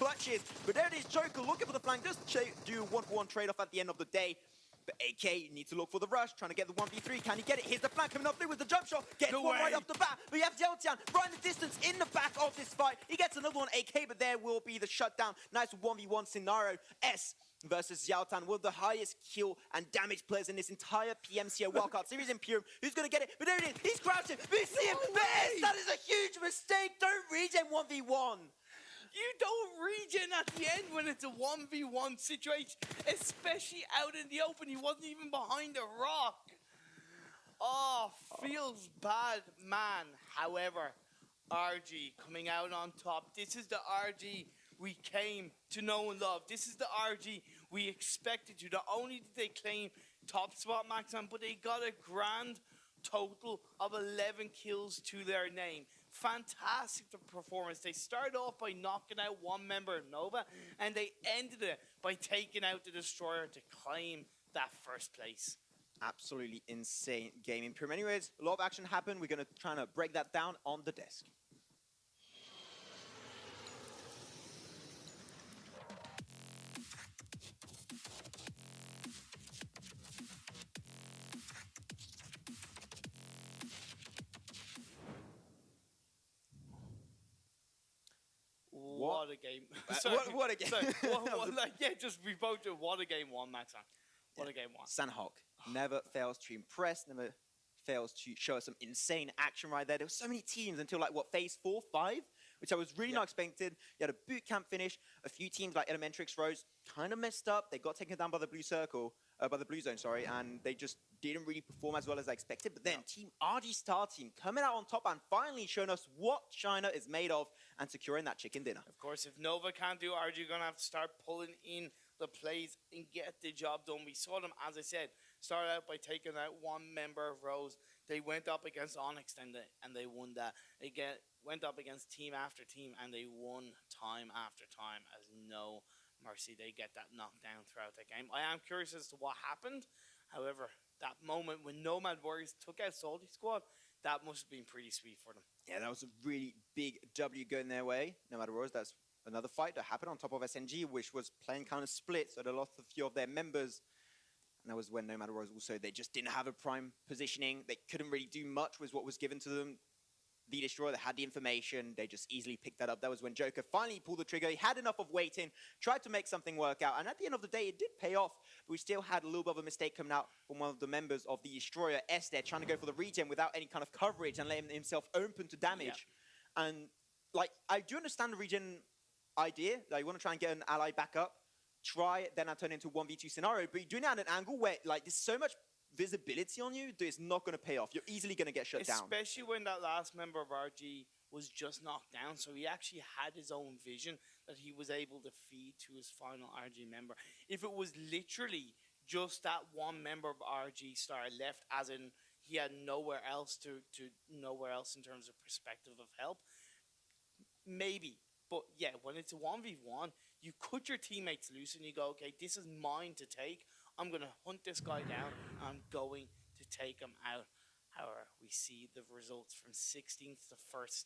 clutches. But there it is, Joker looking for the flank. Does do 1-for-1 trade-off at the end of the day. But AK needs to look for the rush, trying to get the 1v3. Can he get it? Here's the flank coming up through with the jump shot. Gets one right off the bat. But you have Jeltian right in the distance in the back of this fight. He gets another one, AK, but there will be the shutdown. Nice 1v1 scenario. S versus Xiaotan, one of the highest kill and damage players in this entire PMCO Wildcard Series Imperium. Who's going to get it? But there it is. He's crouching. We see him. But S, that is a huge mistake. Don't regen 1v1. You don't regen at the end when it's a 1v1 situation, especially out in the open. He wasn't even behind a rock. Oh, feels bad, man. However, RG coming out on top. This is the RG we came to know and love. This is the RG we expected to. Not only did they claim top spot maximum, but they got a grand total of 11 kills to their name. Fantastic performance. They started off by knocking out one member of Nova, and they ended it by taking out the Destroyer to claim that first place. Absolutely insane game Imperium. Anyways, a lot of action happened. We're going to try to break that down on the desk. What a game. What a game. We both do what a game one, Max. What a game one. Sanhok never fails to impress, never fails to show us some insane action right there. There were so many teams until like what, phase 4, 5? Which I was really not expecting. You had a boot camp finish. A few teams like Elementrix Rose kind of messed up. They got taken down by the blue circle, by the blue zone, sorry, and they just didn't really perform as well as I expected. But then Team RG Star Team coming out on top and finally showing us what China is made of and securing that chicken dinner. Of course, if Nova can't do RG, you're going to have to start pulling in the plays and get the job done. We saw them, as I said, start out by taking out one member of Rose. They went up against Onyx and they won that. They went up against team after team and they won time after time as no mercy. They get that knockdown throughout the game. I am curious as to what happened. However, that moment when Nomad Warriors took out Salty Squad, that must have been pretty sweet for them. Yeah, that was a really big W going their way. Nomad Warriors, that's another fight that happened on top of SNG, which was playing kind of split, so they lost a few of their members. And that was when Nomad Warriors also, they just didn't have a prime positioning. They couldn't really do much with what was given to them. The Destroyer, they had the information, they just easily picked that up. That was when Joker finally pulled the trigger. He had enough of waiting, tried to make something work out, and at the end of the day, it did pay off. But we still had a little bit of a mistake coming out from one of the members of the Destroyer, S there, trying to go for the regen without any kind of coverage and letting himself open to damage. Yeah. And, like, I do understand the regen idea. Like, you want to try and get an ally back up, try, then I turn into a 1v2 scenario, but you're doing it at an angle where, like, there's so much visibility on you that it's not going to pay off. You're easily going to get shut down. Especially when that last member of RG was just knocked down, so he actually had his own vision that he was able to feed to his final RG member. If it was literally just that one member of RG Star left, as in he had nowhere else to nowhere else in terms of perspective of help, maybe. But yeah, when it's a 1v1, you cut your teammates loose and you go, okay, this is mine to take. I'm going to hunt this guy down. I'm going to take him out. However, we see the results from 16th to 1st.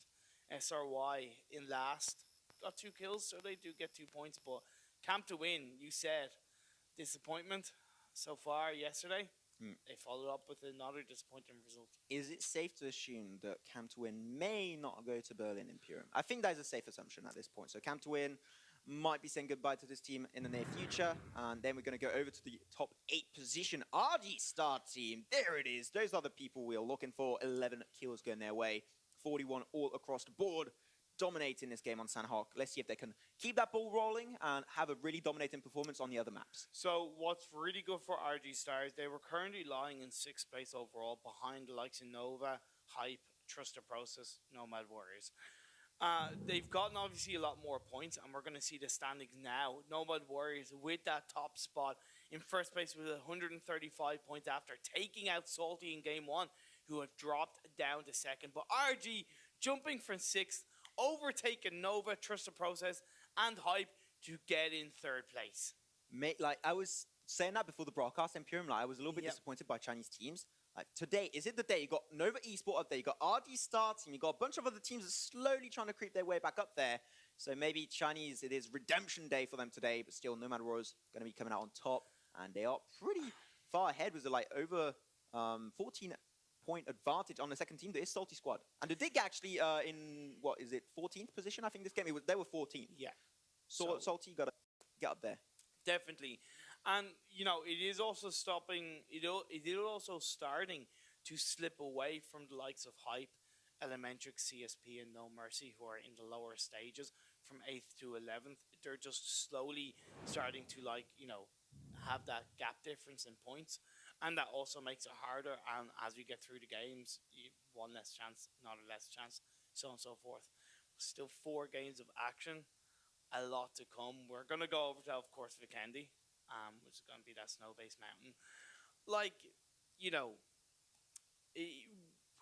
SRY in last. Got 2 kills, so they do get 2 points. But camp to win, you said, disappointment so far yesterday. They followed up with another disappointing result. Is it safe to assume that Camp to Win may not go to Berlin Imperium? I think that is a safe assumption at this point. So Camp to Win might be saying goodbye to this team in the near future. And then we're going to go over to the top 8 position. RG Star Team, there it is. Those are the people we are looking for. 11 kills going their way. 41 all across the board. Dominating this game on Sanhok. Let's see if they can keep that ball rolling and have a really dominating performance on the other maps. So what's really good for RG Stars, they were currently lying in 6th place overall behind the likes of Nova, Hype, Trust the Process, Nomad Warriors. They've gotten obviously a lot more points, and we're going to see the standings now. Nomad Warriors with that top spot in 1st place with 135 points after taking out Salty in game 1, who have dropped down to 2nd. But RG jumping from 6th, overtaking Nova, Trust the Process, and Hype to get in 3rd place. Mate, like, I was saying that before the broadcast, Imperium, like, I was a little bit disappointed by Chinese teams. Like, today, is it the day? You got Nova Esport up there, you got RG Star Team, you got a bunch of other teams that are slowly trying to creep their way back up there. So maybe Chinese, it is redemption day for them today, but still, Nomad Warriors going to be coming out on top, and they are pretty far ahead with like over 14-point advantage on the second team. There is Salty Squad, and the Dig actually in what is it 14th position? I think this game they were 14th. Yeah. So Salty got to get up there. Definitely. And, it is also it is also starting to slip away from the likes of Hype, Elementric, CSP, and No Mercy, who are in the lower stages from 8th to 11th. They're just slowly starting to, have that gap difference in points. And that also makes it harder. And as we get through the games, one less chance, not a less chance, so on and so forth. Still 4 games of action. A lot to come. We're going to go over to, of course, Vikendi, which is going to be that snow-based mountain.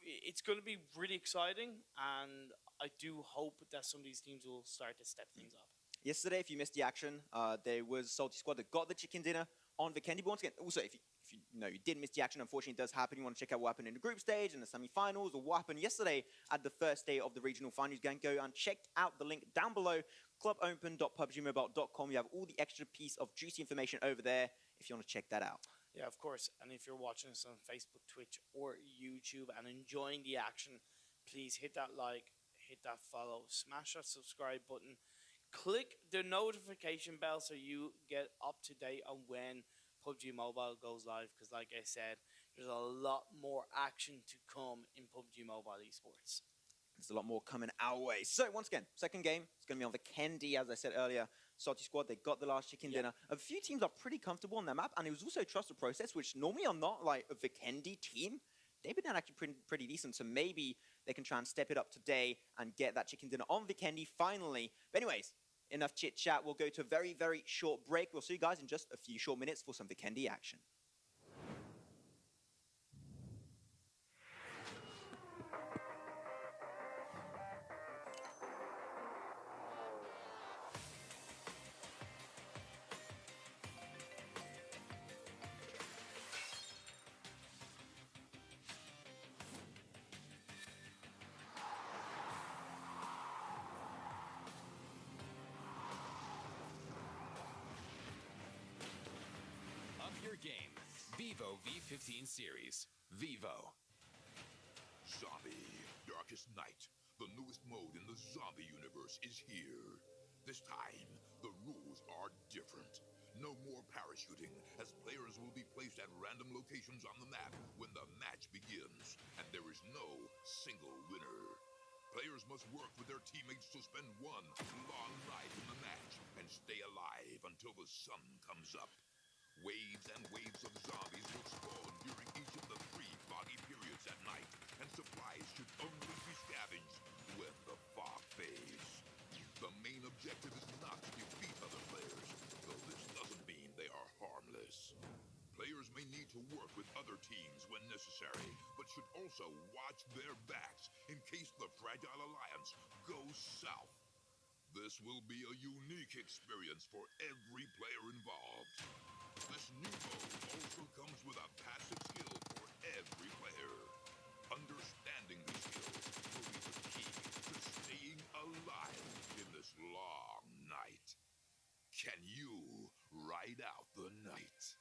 It's going to be really exciting, and I do hope that some of these teams will start to step things up. Yesterday, if you missed the action, there was Salty Squad that got the chicken dinner on Vikendi. But once again, also, if you did miss the action, unfortunately, it does happen. You want to check out what happened in the group stage and the semi-finals, or what happened yesterday at the first day of the regional finals. You can go and check out the link down below, clubopen.pubgmobile.com. You have all the extra piece of juicy information over there if you want to check that out. Yeah, of course. And if you're watching us on Facebook, Twitch, or YouTube and enjoying the action, please hit that like, hit that follow, smash that subscribe button, click the notification bell so you get up to date on when PUBG Mobile goes live. Because like I said, there's a lot more action to come in PUBG Mobile esports. There's a lot more coming our way. So once again, second game, it's going to be on Vikendi, as I said earlier. Salty Squad, they got the last chicken dinner. A few teams are pretty comfortable on their map, and it was also Trust the Process, which normally are not like a Vikendi team. They've been actually pretty decent, so maybe they can try and step it up today and get that chicken dinner on Vikendi finally. But anyways, enough chit-chat. We'll go to a very, very short break. We'll see you guys in just a few short minutes for some Vikendi action. Game. Vivo V15 series. Vivo. Zombie, Darkest Night. The newest mode in the zombie universe is here. This time, the rules are different. No more parachuting, as players will be placed at random locations on the map when the match begins, and there is no single winner. Players must work with their teammates to spend one long night in the match and stay alive until the sun comes up. Waves and waves of zombies will spawn during each of the 3 foggy periods at night, and supplies should only be scavenged when the fog fades. The main objective is not to defeat other players, though this doesn't mean they are harmless. Players may need to work with other teams when necessary, but should also watch their backs in case the Fragile Alliance goes south. This will be a unique experience for every player involved. This new mode also comes with a passive skill for every player. Understanding these skills will be the key to staying alive in this long night. Can you ride out the night?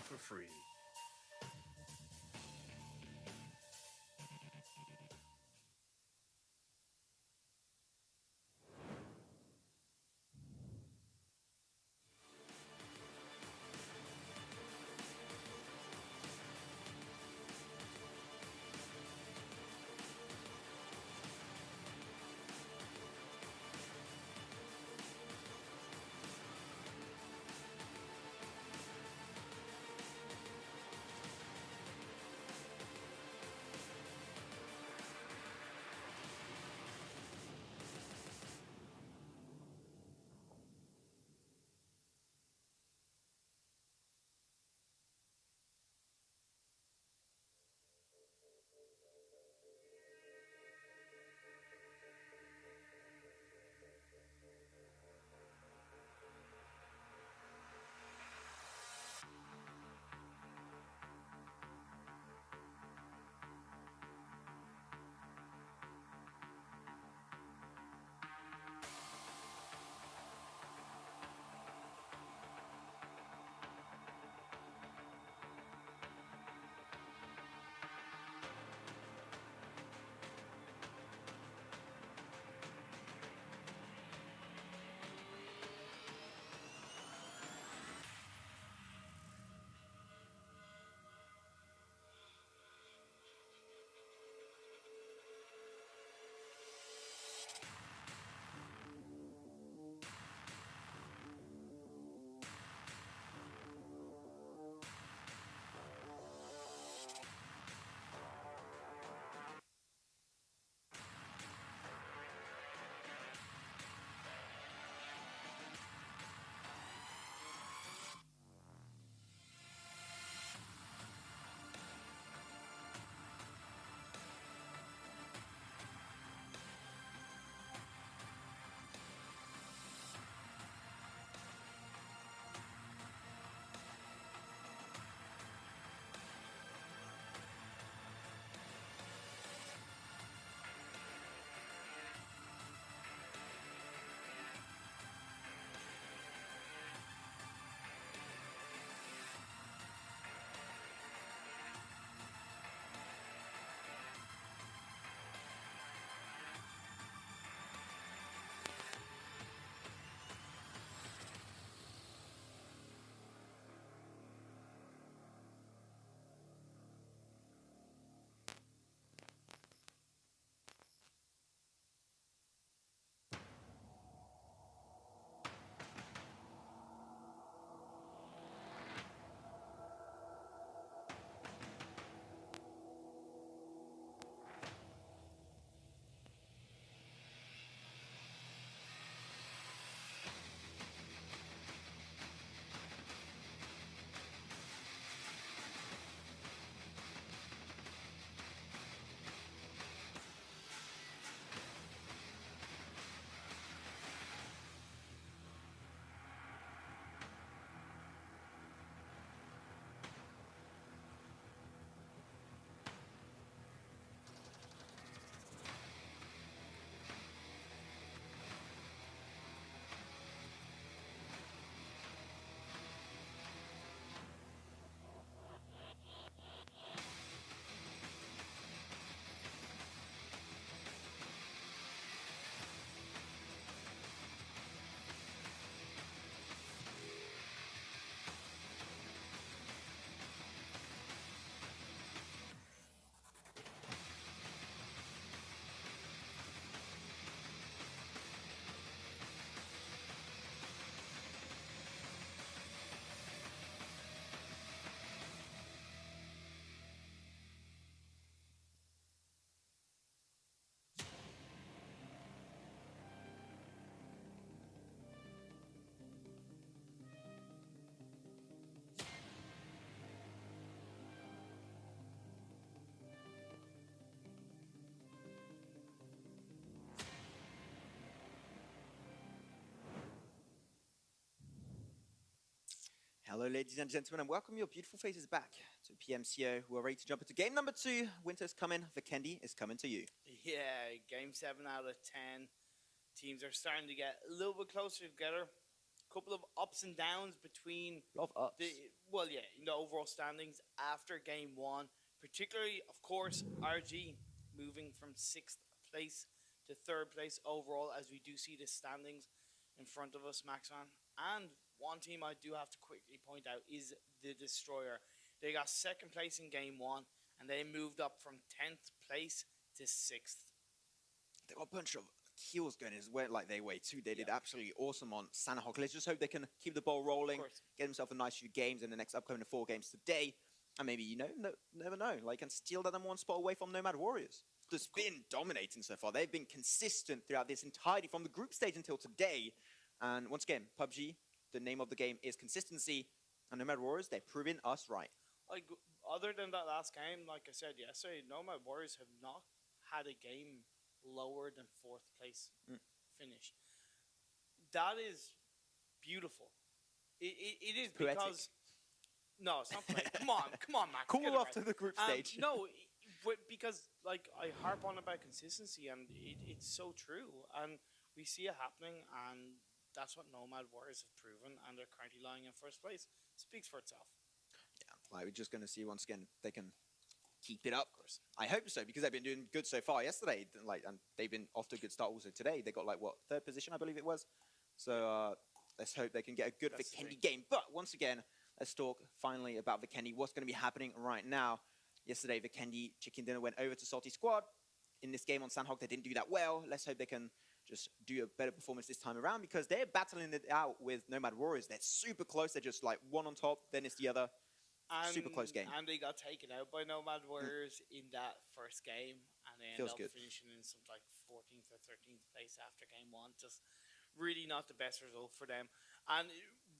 for free. Hello, ladies and gentlemen, and welcome your beautiful faces back to PMCO, who are ready to jump into game number 2. Winter's coming, Vikendi is coming to you. Yeah, game 7 out of 10. Teams are starting to get a little bit closer together. couple of ups and downs between A lot of ups. in the overall standings after game one. Particularly, of course, RG moving from 6th place to 3rd place overall, as we do see the standings in front of us, Maxman. And one team I do have to quickly point out is the Destroyer. They got 2nd place in game one, and they moved up from 10th place to 6th. They got a bunch of kills going as well, like they way too. They did absolutely awesome on Sanhok. Let's just hope they can keep the ball rolling, get themselves a nice few games in the next upcoming 4 games today, and maybe, never know, like, and steal that number 1 spot away from Nomad Warriors. Just been dominating so far. They've been consistent throughout this entirety from the group stage until today. And once again, PUBG, the name of the game is consistency, and Nomad Warriors, they're proving us right. Like, other than that last game, like I said yesterday, Nomad Warriors have not had a game lower than 4th place finish. That is beautiful. It is Poetic. because... No, it's not poetic. Come on, Max. Cool get it off right. to the group stage. No, because like I harp on about consistency, and it's so true, and we see it happening, and that's what Nomad Warriors have proven, and they're currently lying in 1st place. Speaks for itself. Yeah, like, we're just going to see once again if they can keep it up. I hope so, because they've been doing good so far yesterday, and they've been off to a good start also today. They got 3rd position, I believe it was. So let's hope they can get a good Vikendi game. But once again, let's talk finally about Vikendi. What's going to be happening right now? Yesterday, Vikendi Chicken Dinner went over to Salty Squad. In this game on Sandhog, they didn't do that well. Let's hope they can just do a better performance this time around, because they're battling it out with Nomad Warriors. They're super close. They're just one on top, then it's the other. Super close game. And they got taken out by Nomad Warriors in that first game, and they ended up finishing in some 14th or 13th place after game one. Just really not the best result for them. And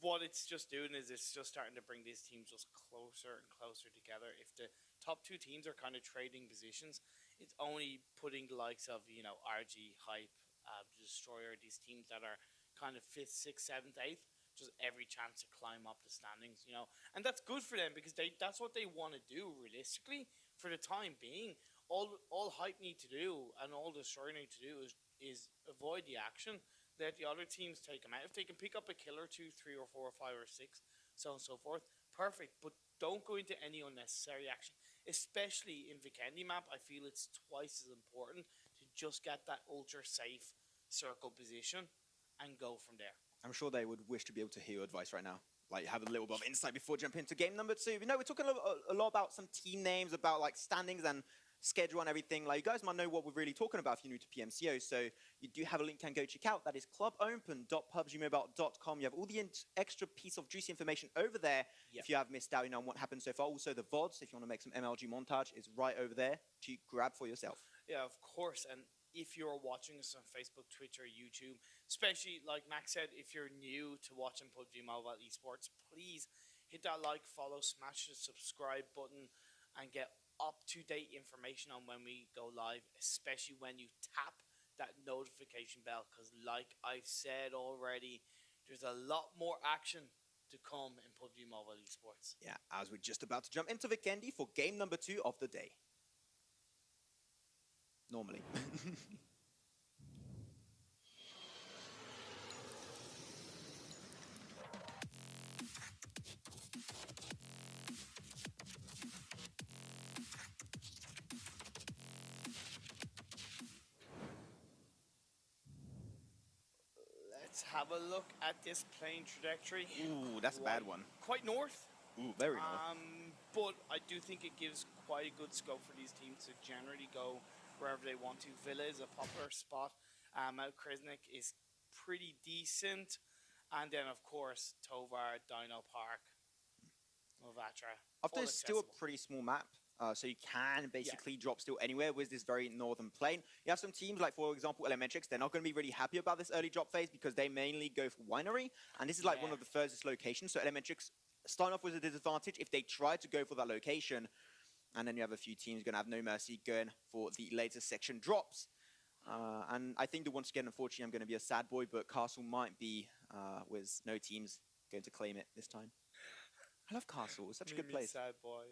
what it's just doing is it's just starting to bring these teams just closer and closer together. If the top 2 teams are kind of trading positions, it's only putting the likes of, RG, Hype, Destroyer, these teams that are kind of 5th, 6th, 7th, 8th, just every chance to climb up the standings, And that's good for them, because that's what they want to do realistically for the time being. All Hype need to do and all Destroyer need to do is avoid the action. Let the other teams take them out. If they can pick up a kill or 2, 3 or 4 or 5 or 6, so on and so forth, perfect. But don't go into any unnecessary action. Especially in Vikendi map, I feel it's twice as important to just get that ultra safe circle position and go from there. I'm sure they would wish to be able to hear your advice right now. Like, have a little bit of insight before jumping into game number 2. We're talking a lot about some team names, about standings and schedule and everything. Like, you guys might know what we're really talking about if you're new to PMCO. So you do have a link you can go check out. That is clubopen.pubgmobile.com. You have all the extra piece of juicy information over there. If you have missed out, on what happened so far. Also, the VODs, if you want to make some MLG montage, is right over there to grab for yourself. Yeah, of course. And if you're watching us on Facebook, Twitch, or YouTube, especially like Max said, if you're new to watching PUBG Mobile Esports, please hit that like, follow, smash the subscribe button, and get up-to-date information on when we go live, especially when you tap that notification bell, because like I've said already, there's a lot more action to come in PUBG Mobile Esports. Yeah, as we're just about to jump into Vikendi for game number 2 of the day. Normally. Let's have a look at this plane trajectory. Ooh, that's a bad one. Quite north. Ooh, very north. But I do think it gives quite a good scope for these teams to generally go wherever they want to. Villa is a popular spot. Mount Kriznik is pretty decent. And then, of course, Tovar, Dino Park, Movatra. After it's still a pretty small map, so you can basically drop still anywhere with this very northern plane. You have some teams like, for example, Elementrix. They're not going to be really happy about this early drop phase because they mainly go for Winery. And this is one of the furthest locations. So Elementrix starting off with a disadvantage if they try to go for that location. And then you have a few teams going to have no mercy going for the later section drops. And I think that once again, unfortunately, I'm going to be a sad boy, but Castle might be with no teams going to claim it this time. I love Castle. It's such a good place. Sad boy.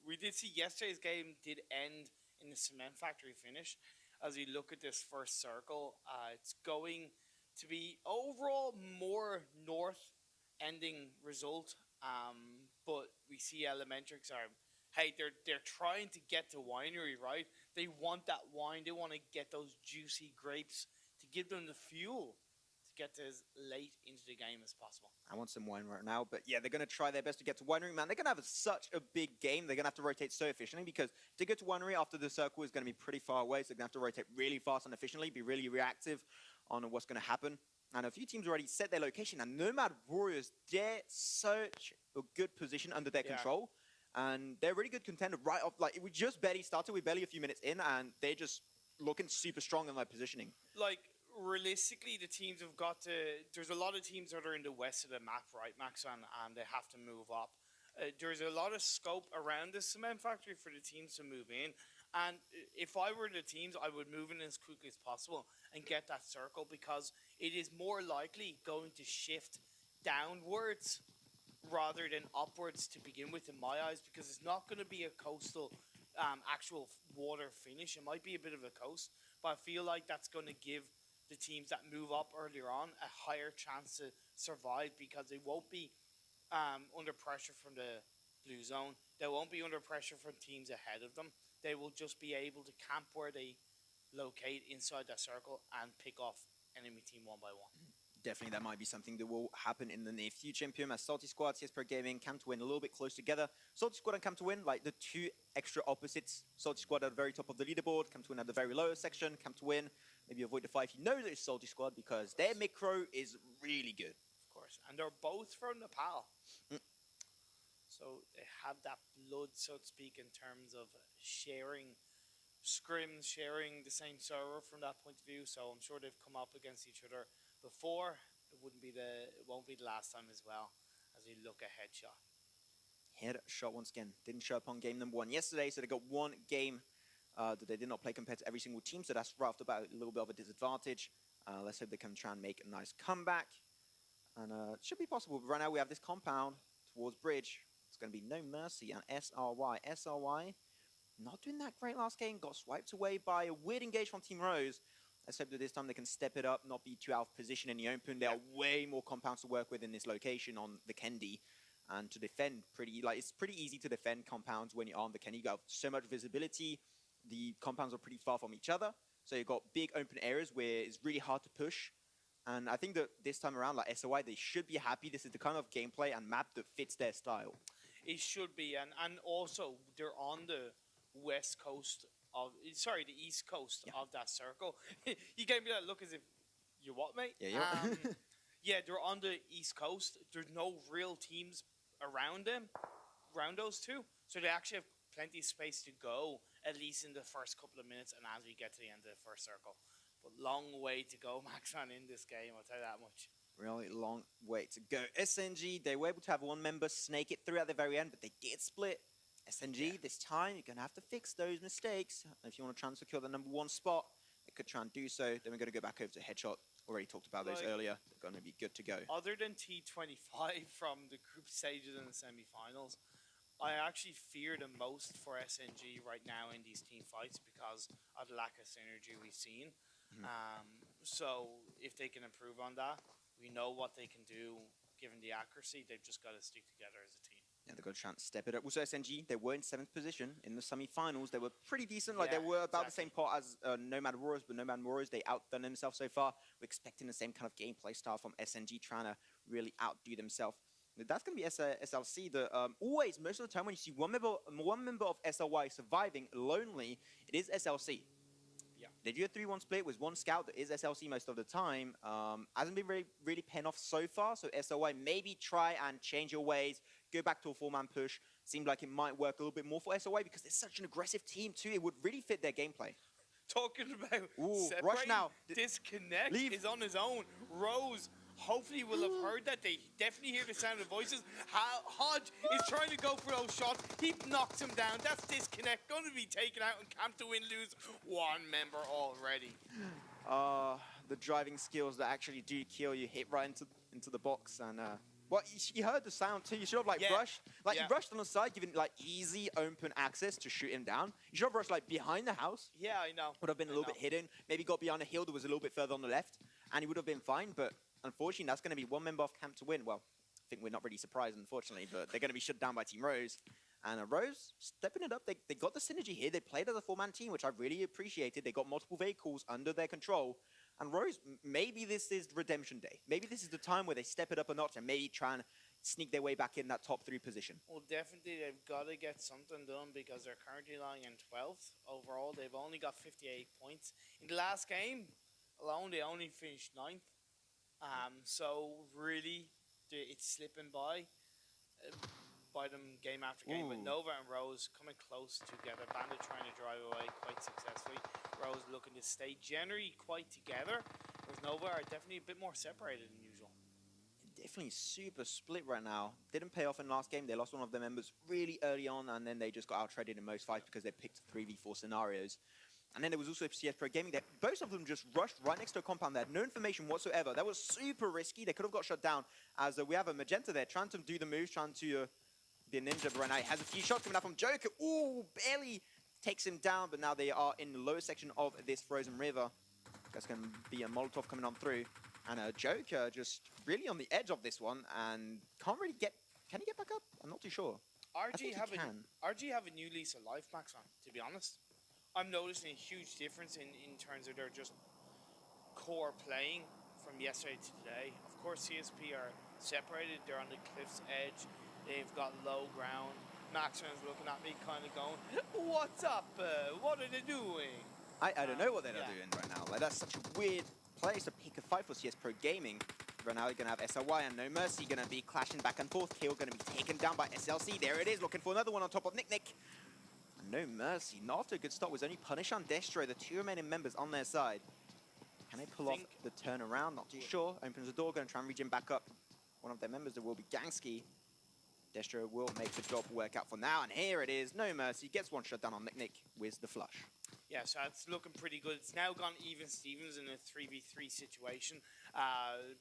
We did see yesterday's game did end in the Cement Factory finish. As we look at this first circle, it's going to be overall more north ending result. But we see Elementrix are, hey, they're trying to get to winery, right? They want that wine. They want to get those juicy grapes to give them the fuel to get to as late into the game as possible. I want some wine right now, but yeah, they're going to try their best to get to winery. Man, they're going to have such a big game. They're going to have to rotate so efficiently because to get to winery after the circle is going to be pretty far away. So they're going to have to rotate really fast and efficiently, be really reactive on what's going to happen. And a few teams already set their location. And Nomad Warriors, they're such a good position under their control. And they're a really good contender right off. Like, we just barely started. We're barely a few minutes in, and they're just looking super strong in their positioning. Like, realistically, the teams have got to. There's a lot of teams that are in the west of the map, right, Max, and they have to move up. There's a lot of scope around the cement factory for the teams to move in. And if I were the teams, I would move in as quickly as possible and get that circle because it is more likely going to shift downwards rather than upwards to begin with, in my eyes, because it's not going to be a coastal actual water finish. It might be a bit of a coast, but I feel like that's going to give the teams that move up earlier on a higher chance to survive because they won't be under pressure from the blue zone. They won't be under pressure from teams ahead of them. They will just be able to camp where they locate inside that circle and pick off enemy team one by one. Definitely, that might be something that will happen in the near future. MPM as Salty Squad, CS Pro Gaming, Camp to Win a little bit close together. Salty Squad and Camp to Win, like the two extra opposites. Salty Squad at the very top of the leaderboard, Camp to Win at the very lowest section. Camp to Win, maybe avoid the fight if you know that it's Salty Squad because their micro is really good. Of course, and they're both from Nepal. So they have that blood, so to speak, in terms of sharing scrims, sharing the same server from that point of view. So I'm sure they've come up against each other before. It won't be the last time as well as we look at headshot. Headshot once again didn't show up on game number 1 yesterday, so they got one game that they did not play compared to every single team. So that's right off the bat a little bit of a disadvantage. Let's hope they can try and make a nice comeback, and it should be possible. But right now we have this compound towards bridge. It's going to be No Mercy and SRY. SRY not doing that great last game. Got swiped away by a weird engage from Team Rose. Let's hope that this time they can step it up, not be too out of position in the open. There are way more compounds to work with in this location on the Kendi. And to defend it's pretty easy to defend compounds when you're on the Kendi. You got so much visibility. The compounds are pretty far from each other. So you've got big open areas where it's really hard to push. And I think that this time around, like SOI, they should be happy. This is the kind of gameplay and map that fits their style. It should be, and also they're on the west coast of, the east coast of that circle. You gave me that look as if, you what, mate? Yeah. Yeah, they're on the east coast. There's no real teams around them, around those two. So they actually have plenty of space to go, at least in the first couple of minutes and as we get to the end of the first circle. But long way to go, Maxon, in this game, I'll tell you that much. Really long way to go. SNG, they were able to have one member snake it through at the very end, but they did split. SNG, this time, you're going to have to fix those mistakes. If you want to try and secure the number 1 spot, they could try and do so. Then we're going to go back over to Headshot. Already talked about those earlier. They're going to be good to go. Other than T25 from the group stages and the semi-finals, I actually fear the most for SNG right now in these team fights because of the lack of synergy we've seen. So if they can improve on that, we know what they can do given the accuracy. They've just got to stick together as a team. Yeah, they've got a chance to step it up. Also, SNG, they were in 7th position in the semi-finals. They were pretty decent. Like, they were about the same pot as Nomad Warriors, but Nomad Warriors, they outdone themselves so far. We're expecting the same kind of gameplay style from SNG, trying to really outdo themselves. That's going to be SLC. Always, most of the time, when you see one member of SLY surviving lonely, it is SLC. Yeah. They do a 3-1 split with one scout that is SLC most of the time. Hasn't been really paying off so far, so SLY maybe try and change your ways, go back to a 4-man push. Seemed like it might work a little bit more for SLY because they're such an aggressive team too. It would really fit their gameplay. Talking about rush now. Disconnect Leave. is on his own. Rose hopefully will have heard that. They definitely hear the sound of voices. Hodge is trying to go for those shots. He knocks him down. That's Disconnect. Going to be taken out and Camp to Win lose one member already. The driving skills that actually do kill you hit right into the box. And well, you heard the sound too. You should have rushed. You rushed on the side, giving easy open access to shoot him down. You should have rushed behind the house. Yeah, I know. Would have been a little bit hidden. Maybe got behind a hill that was a little bit further on the left. and he would have been fine. But unfortunately, that's going to be one member off camp to win. Well, I think we're not really surprised, unfortunately, but they're going to be shut down by Team Rose. And Rose stepping it up. They got the synergy here. They played as a four-man team, which I really appreciated. They got multiple vehicles under their control. And Rose, maybe this is redemption day. Maybe this is the time where they step it up a notch and maybe try and sneak their way back in that top 3 position. Well, definitely they've got to get something done because they're currently lying in 12th overall. They've only got 58 points. In the last game alone, they only finished 9th. So really, it's slipping by them game after game. But Nova and Rose coming close together. Bandit trying to drive away quite successfully. Rose looking to stay generally quite together. Whereas Nova are definitely a bit more separated than usual. Definitely super split right now. Didn't pay off in the last game. They lost one of their members really early on, and then they just got out-traded in most fights because they picked 3v4 scenarios. And then there was also CS Pro Gaming that both of them just rushed right next to a compound. They had no information whatsoever. That was super risky. They could have got shut down, as we have a Magenta there trying to do the moves, trying to be a ninja. But right now he has a few shots coming out from Joker. Ooh, barely takes him down, but now they are in the lower section of this frozen river. That's going to be a Molotov coming on through. And Joker just really on the edge of this one and can't really get... Can he get back up? I'm not too sure. RG have a new lease of life, Maxon, to be honest. I'm noticing a huge difference in terms of their just core playing from yesterday to today. Of course, CSP are separated. They're on the cliff's edge. They've got low ground. Maxon's looking at me kind of going, what's up? What are they doing? I don't know what they're doing right now. Like, that's such a weird place to pick a fight for CS Pro Gaming. Right now, they're going to have SLY and No Mercy going to be clashing back and forth. Kill going to be taken down by SLC. There it is, looking for another one on top of Nick. No Mercy, not after a good start. Was only Punish on Destro, the 2 remaining members on their side. Can they pull off the turnaround? Not too sure. Opens the door, going to try and regen back up. One of their members, there will be Gangsky. Destro will make the job work out for now. And here it is, No Mercy. Gets one shot down on Nick with the flush. Yeah, so it's looking pretty good. It's now gone even Stevens in a 3v3 situation.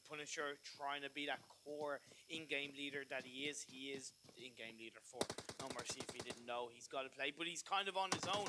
Punisher trying to be that core in-game leader that he is. He is in-game leader for No Mercy if he didn't know. He's got to play, but he's kind of on his own